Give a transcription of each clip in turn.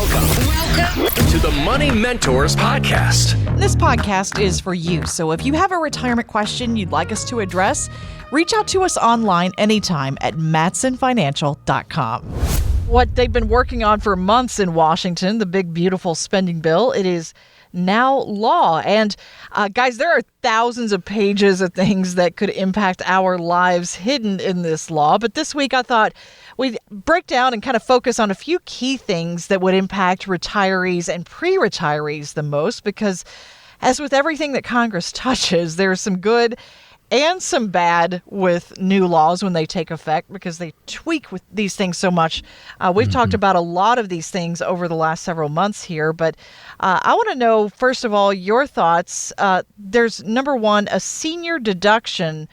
Welcome to the Money Mentors Podcast. This podcast is for you. So if you have a retirement question you'd like us to address, reach out to us online anytime at matsonfinancial.com. What they've been working on for months in Washington, the big, beautiful spending bill, it is now law. And guys, there are thousands of pages of things that could impact our lives hidden in this law. But this week I thought we'd break down and kind of focus on a few key things that would impact retirees and pre-retirees the most, because as with everything that Congress touches, there's some good and some bad with new laws when they take effect, because they tweak with these things so much. We've talked about a lot of these things over the last several months here, but I want to know, first of all, your thoughts. There's, number one, a senior deduction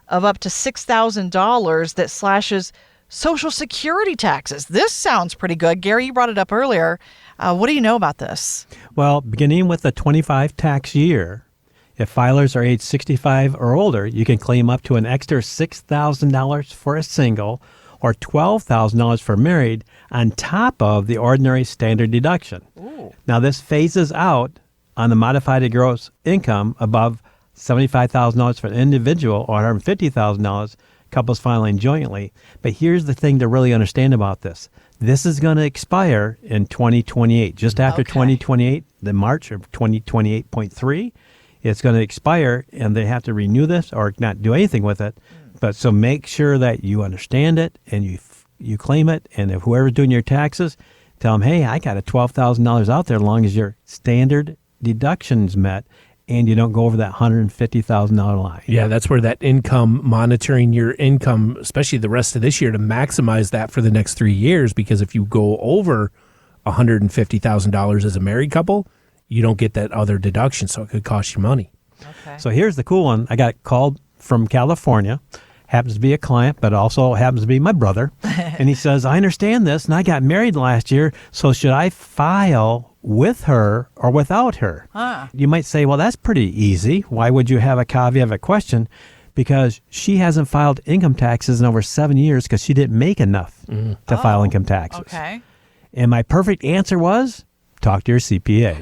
of up to $6,000 that slashes Social Security taxes. This sounds pretty good. Gary, you brought it up earlier. What do you know about this? Well, beginning with the 25 tax year, if filers are age 65 or older, you can claim up to an extra $6,000 for a single or $12,000 for married on top of the ordinary standard deduction. Ooh. Now, this phases out on the modified gross income above $75,000 for an individual or $150,000, couples filing jointly. But here's the thing to really understand about this. This is going to expire in 2028, just after 2028, the March of 2028.3. It's going to expire, and they have to renew this or not do anything with it. But so make sure that you understand it and you claim it. And if whoever's doing your taxes, tell them, hey, I got a $12,000 out there as long as your standard deduction's met and you don't go over that $150,000 line. Yeah, that's where that income, monitoring your income, especially the rest of this year, to maximize that for the next 3 years. Because if you go over $150,000 as a married couple, you don't get that other deduction, so it could cost you money. Okay. So here's the cool one. I got called from California. Happens to be a client, but also happens to be my brother. And he says, I understand this, and I got married last year, so should I file with her or without her? You might say, well, that's pretty easy. Why would you have a caveat of a question? Because she hasn't filed income taxes in over 7 years because she didn't make enough to file income taxes. Okay. And my perfect answer was, talk to your CPA.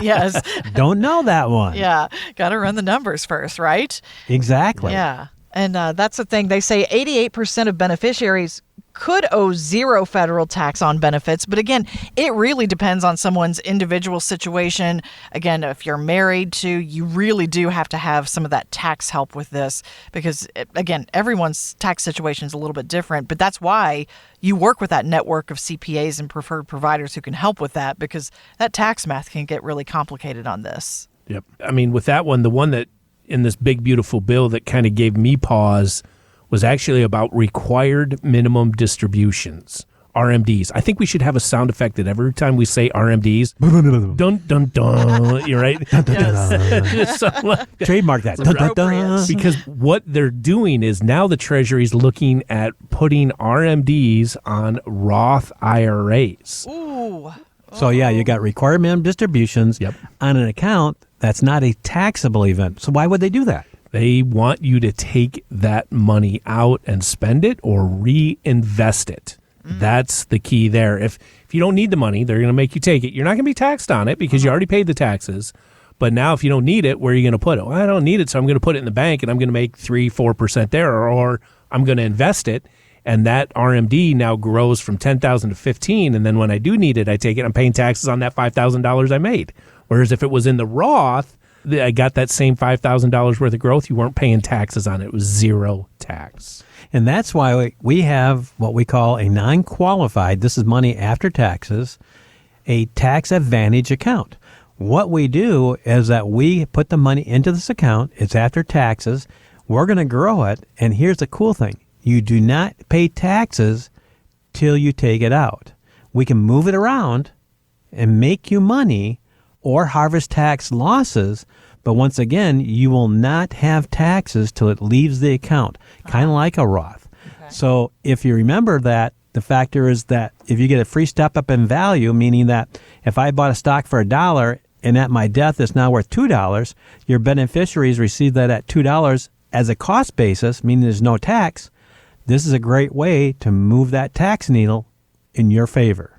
Yes. Don't know that one. Yeah. Got to run the numbers first, right? Exactly. Yeah. And that's the thing. They say 88% of beneficiaries could owe zero federal tax on benefits. But again, it really depends on someone's individual situation. Again, if you're married to, you really do have to have some of that tax help with this because, again, everyone's tax situation is a little bit different. But that's why you work with that network of CPAs and preferred providers who can help with that, because that tax math can get really complicated on this. Yep. I mean, with that one, the one that in this big, beautiful bill that kind of gave me pause was actually about required minimum distributions, RMDs. I think we should have a sound effect that every time we say RMDs, dun, dun, dun, you're right? Dun, dun, dun. Trademark that. Dun, dun, dun. Because what they're doing is now the Treasury's looking at putting RMDs on Roth IRAs. Ooh. So, yeah, you got required minimum distributions on an account that's not a taxable event. So why would they do that? They want you to take that money out and spend it or reinvest it. That's the key there. If you don't need the money, they're going to make you take it. You're not going to be taxed on it because you already paid the taxes. But now if you don't need it, where are you going to put it? Well, I don't need it, so I'm going to put it in the bank and I'm going to make 3-4% there, or I'm going to invest it. And that RMD now grows from $10,000 to $15,000. And then when I do need it, I take it. I'm paying taxes on that $5,000 I made. Whereas if it was in the Roth, I got that same $5,000 worth of growth. You weren't paying taxes on it. It was zero tax. And that's why we have what we call a non-qualified, this is money after taxes, a tax advantage account. What we do is that we put the money into this account. It's after taxes. We're going to grow it. And here's the cool thing. You do not pay taxes till you take it out. We can move it around and make you money or harvest tax losses, but once again, you will not have taxes till it leaves the account, kind of like a Roth. Okay. So if you remember that, the factor is that if you get a free step up in value, meaning that if I bought a stock for $1 and at my death it's now worth $2, your beneficiaries receive that at $2 as a cost basis, meaning there's no tax. This is a great way to move that tax needle in your favor.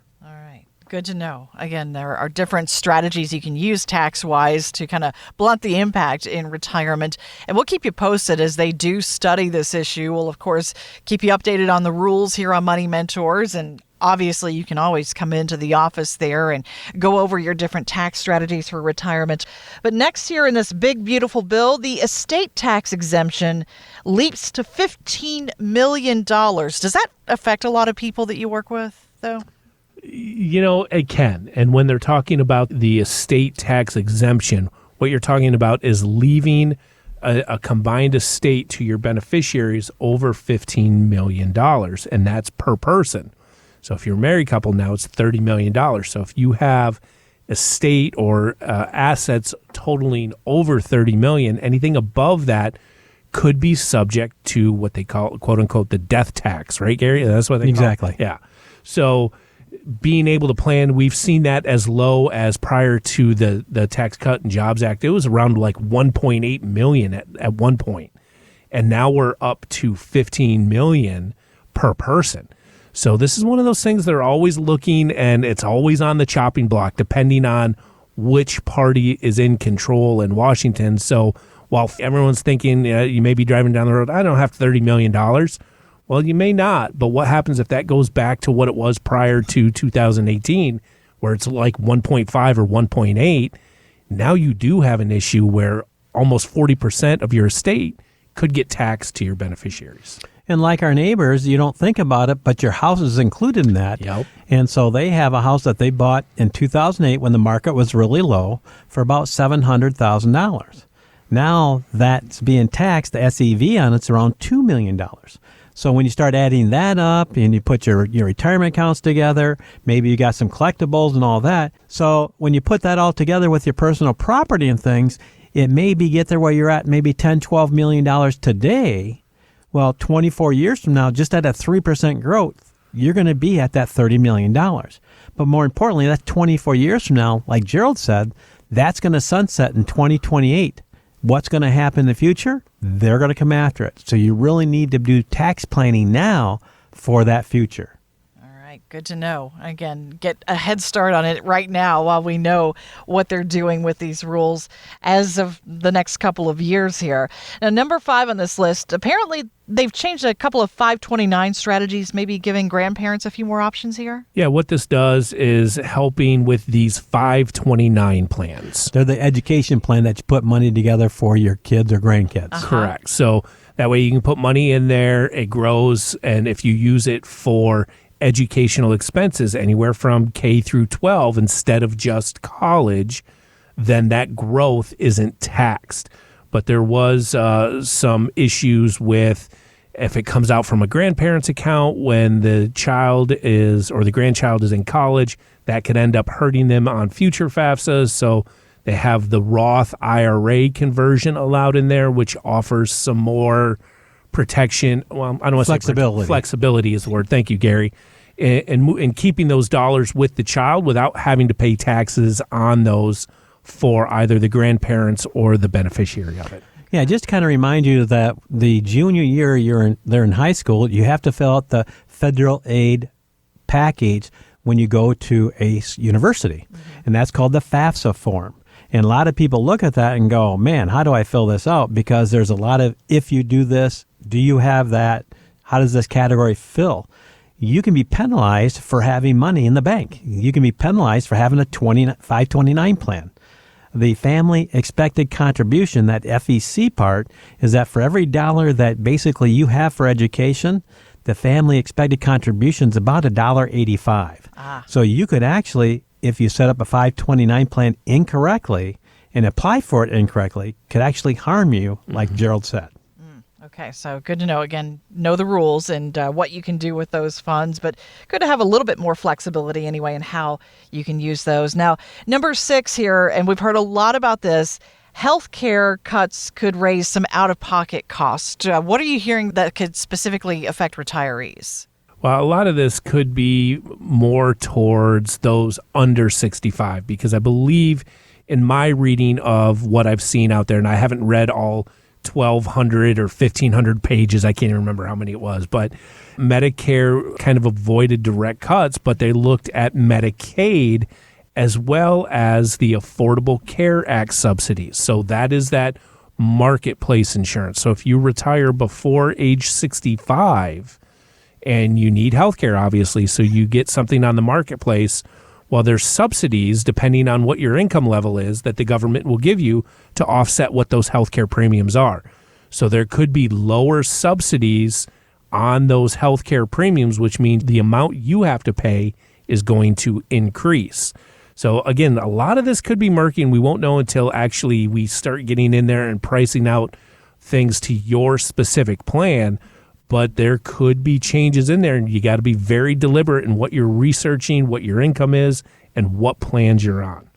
Good to know. Again, there are different strategies you can use tax-wise to kind of blunt the impact in retirement. And we'll keep you posted as they do study this issue. We'll, of course, keep you updated on the rules here on Money Mentors. And obviously, you can always come into the office there and go over your different tax strategies for retirement. But next year in this big, beautiful bill, the estate tax exemption leaps to $15 million. Does that affect a lot of people that you work with, though? It can. And when they're talking about the estate tax exemption, what you're talking about is leaving a combined estate to your beneficiaries over $15 million, and that's per person. So if you're a married couple now, it's $30 million. So if you have estate or assets totaling over $30 million, anything above that could be subject to what they call, quote unquote, the death tax, right, Gary? That's what they call it. Exactly. Yeah. So being able to plan, we've seen that as low as prior to the Tax Cut and Jobs Act. It was around like 1.8 million at one point. And now we're up to 15 million per person. So this is one of those things they're always looking, and it's always on the chopping block depending on which party is in control in Washington. So while everyone's thinking you may be driving down the road, I don't have $30 million. Well, you may not, but what happens if that goes back to what it was prior to 2018, where it's like 1.5 or 1.8? Now you do have an issue where almost 40% of your estate could get taxed to your beneficiaries. And like our neighbors, you don't think about it, but your house is included in that. Yep. And so they have a house that they bought in 2008 when the market was really low for about $700,000. Now that's being taxed, the SEV on it's around $2 million. So when you start adding that up and you put your retirement accounts together, maybe you got some collectibles and all that. So when you put that all together with your personal property and things, it maybe get there where you're at maybe $10, $12 million today. Well, 24 years from now, just at a 3% growth, you're going to be at that $30 million. But more importantly, that's 24 years from now, like Gerald said, that's going to sunset in 2028. What's going to happen in the future? They're going to come after it. So you really need to do tax planning now for that future. All right, good to know. Again, get a head start on it right now while we know what they're doing with these rules as of the next couple of years here. Now, number 5 on this list, apparently they've changed a couple of 529 strategies, maybe giving grandparents a few more options here. Yeah, what this does is helping with these 529 plans. They're the education plan that you put money together for your kids or grandkids. Correct. So that way you can put money in there, it grows, and if you use it for educational expenses anywhere from K through 12 instead of just college, then that growth isn't taxed. But there was some issues with if it comes out from a grandparent's account when the child is or the grandchild is in college, that could end up hurting them on future FAFSAs. So they have the Roth IRA conversion allowed in there, which offers some more protection. Well, I don't want to Flexibility. say flexibility is the word. Thank you, Gary. And keeping those dollars with the child without having to pay taxes on those for either the grandparents or the beneficiary of it. Yeah, just to kind of remind you that the junior year they're in high school, you have to fill out the federal aid package when you go to a university, and that's called the FAFSA form. And a lot of people look at that and go, man, how do I fill this out? Because there's a lot of, if you do this, do you have that? How does this category fill? You can be penalized for having money in the bank. You can be penalized for having a 529 plan. The family expected contribution, that FEC part, is that for every dollar that basically you have for education, the family expected contribution is about $1.85. So you could actually, if you set up a 529 plan incorrectly and apply for it incorrectly, could actually harm you, like Gerald said. Okay, so good to know. Again, know the rules and what you can do with those funds, but good to have a little bit more flexibility anyway in how you can use those. Now, number 6 here, and we've heard a lot about this, healthcare cuts could raise some out-of-pocket costs. What are you hearing that could specifically affect retirees? Well, a lot of this could be more towards those under 65, because I believe in my reading of what I've seen out there, and I haven't read all 1,200 or 1,500 pages. I can't even remember how many it was, but Medicare kind of avoided direct cuts, but they looked at Medicaid as well as the Affordable Care Act subsidies. So that is that marketplace insurance. So if you retire before age 65 and you need health care, obviously, so you get something on the marketplace, well, there's subsidies depending on what your income level is that the government will give you to offset what those health care premiums are. So there could be lower subsidies on those health care premiums, which means the amount you have to pay is going to increase. So again, a lot of this could be murky, and we won't know until actually we start getting in there and pricing out things to your specific plan. But there could be changes in there, and you got to be very deliberate in what you're researching, what your income is, and what plans you're on.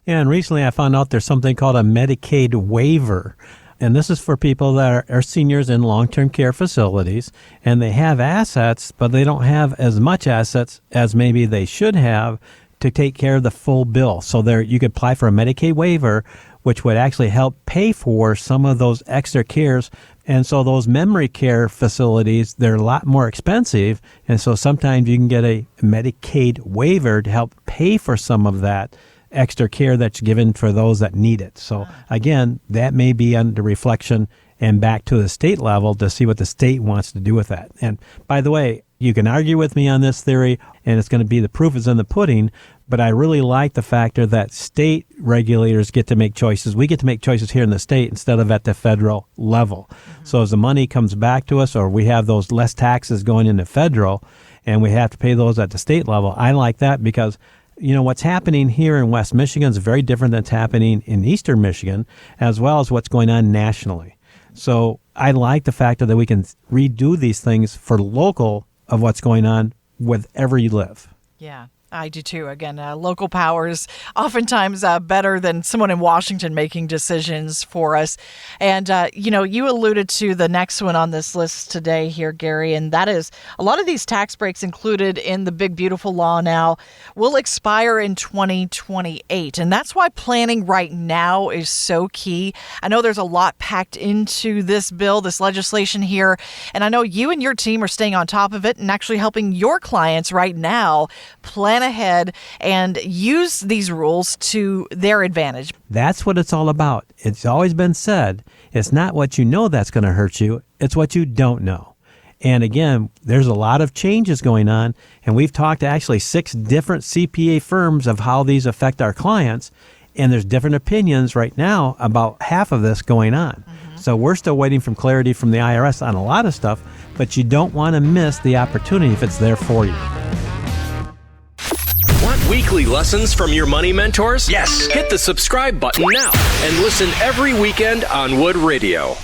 Yeah, and recently I found out there's something called a Medicaid waiver. And this is for people that are seniors in long-term care facilities, and they have assets, but they don't have as much assets as maybe they should have to take care of the full bill. So there, you could apply for a Medicaid waiver, which would actually help pay for some of those extra cares. And so those memory care facilities, they're a lot more expensive. And so sometimes you can get a Medicaid waiver to help pay for some of that extra care that's given for those that need it. So again, that may be under reflection and back to the state level to see what the state wants to do with that. And by the way, you can argue with me on this theory, and it's going to be the proof is in the pudding, but I really like the factor that state regulators get to make choices. We get to make choices here in the state instead of at the federal level. Mm-hmm. So as the money comes back to us, or we have those less taxes going into federal, and we have to pay those at the state level, I like that because what's happening here in West Michigan is very different than what's happening in Eastern Michigan, as well as what's going on nationally. So I like the fact that we can redo these things for local of what's going on wherever you live. Yeah. I do too. Again, local power is oftentimes better than someone in Washington making decisions for us. And, you alluded to the next one on this list today here, Gary, and that is a lot of these tax breaks included in the Big Beautiful Law now will expire in 2028. And that's why planning right now is so key. I know there's a lot packed into this bill, this legislation here, and I know you and your team are staying on top of it and actually helping your clients right now plan ahead and use these rules to their advantage. That's what it's all about. It's always been said, it's not what you know that's going to hurt you, it's what you don't know. And again, there's a lot of changes going on, and we've talked to actually 6 different CPA firms of how these affect our clients, and there's different opinions right now about half of this going on. Mm-hmm. So we're still waiting for clarity from the IRS on a lot of stuff, but you don't want to miss the opportunity if it's there for you. Want weekly lessons from your money mentors? Yes. Hit the subscribe button now and listen every weekend on Wood Radio.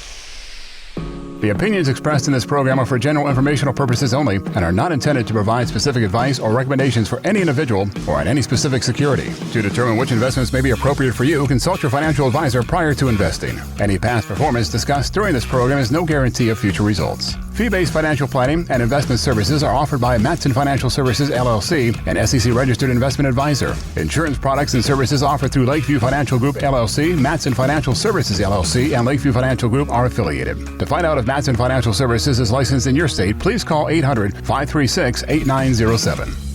The opinions expressed in this program are for general informational purposes only and are not intended to provide specific advice or recommendations for any individual or on any specific security. To determine which investments may be appropriate for you, consult your financial advisor prior to investing. Any past performance discussed during this program is no guarantee of future results. Fee-based financial planning and investment services are offered by Matson Financial Services, LLC, an SEC-registered investment advisor. Insurance products and services offered through Lakeview Financial Group, LLC, Matson Financial Services, LLC, and Lakeview Financial Group are affiliated. To find out if Matson Financial Services is licensed in your state, please call 800-536-8907.